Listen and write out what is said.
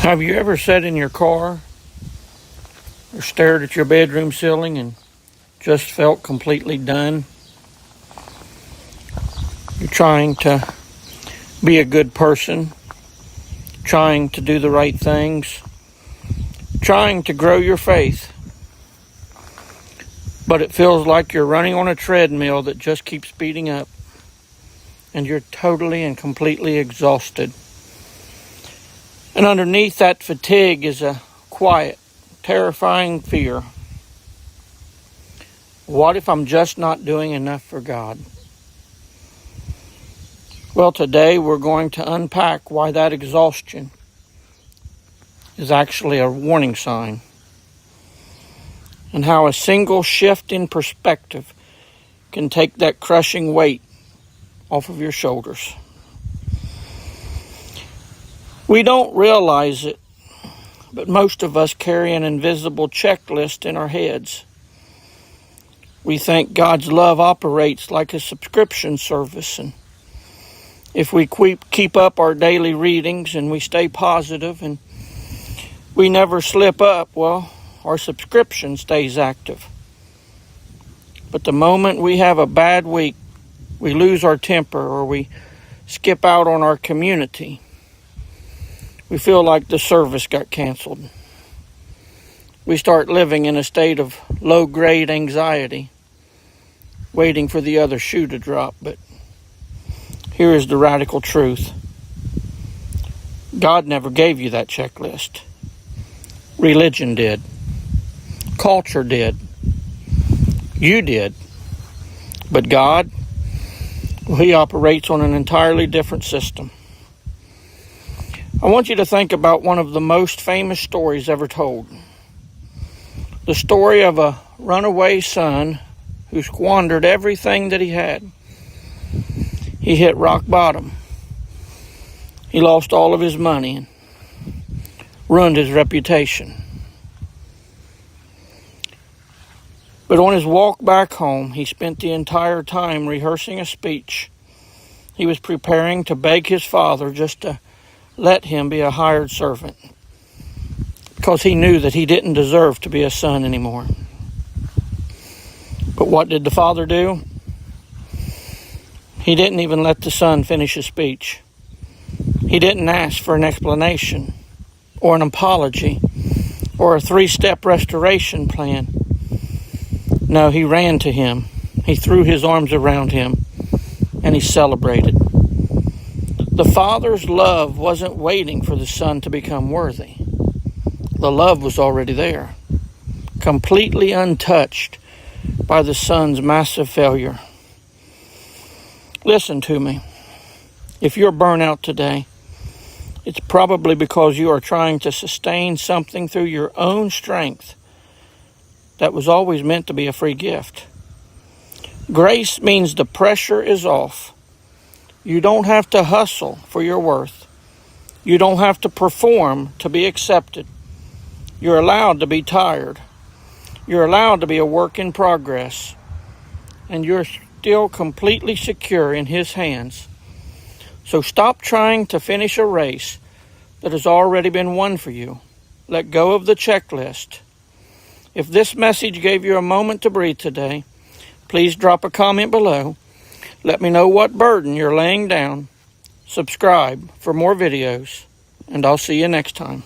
Have you ever sat in your car or stared at your bedroom ceiling and just felt completely done? You're trying to be a good person, trying to do the right things, trying to grow your faith, but it feels like you're running on a treadmill that just keeps speeding up, and you're totally and completely exhausted. And underneath that fatigue is a quiet, terrifying fear. What if I'm just not doing enough for God? Well, today we're going to unpack why that exhaustion is actually a warning sign, and how a single shift in perspective can take that crushing weight off of your shoulders. We don't realize it, but most of us carry an invisible checklist in our heads. We think God's love operates like a subscription service, and if we keep up our daily readings and we stay positive and we never slip up, well, our subscription stays active. But the moment we have a bad week, we lose our temper or we skip out on our community, we feel like the service got canceled. We start living in a state of low-grade anxiety, waiting for the other shoe to drop. But here is the radical truth. God never gave you that checklist. Religion did. Culture did. You did. But God, well, He operates on an entirely different system. I want you to think about one of the most famous stories ever told. The story of a runaway son who squandered everything that he had. He hit rock bottom. He lost all of his money and ruined his reputation. But on his walk back home, he spent the entire time rehearsing a speech. He was preparing to beg his father just to let him be a hired servant, because he knew that he didn't deserve to be a son anymore. But what did the father do? He didn't even let the son finish his speech. He didn't ask for an explanation or an apology or a 3-step restoration plan. No, he ran to him. He threw his arms around him and he celebrated. The father's love wasn't waiting for the son to become worthy. The love was already there, completely untouched by the son's massive failure. Listen to me. If you're burnt out today, it's probably because you are trying to sustain something through your own strength that was always meant to be a free gift. Grace means the pressure is off. You don't have to hustle for your worth. You don't have to perform to be accepted. You're allowed to be tired. You're allowed to be a work in progress. And you're still completely secure in His hands. So stop trying to finish a race that has already been won for you. Let go of the checklist. If this message gave you a moment to breathe today, please drop a comment below. Let me know what burden you're laying down. Subscribe for more videos, and I'll see you next time.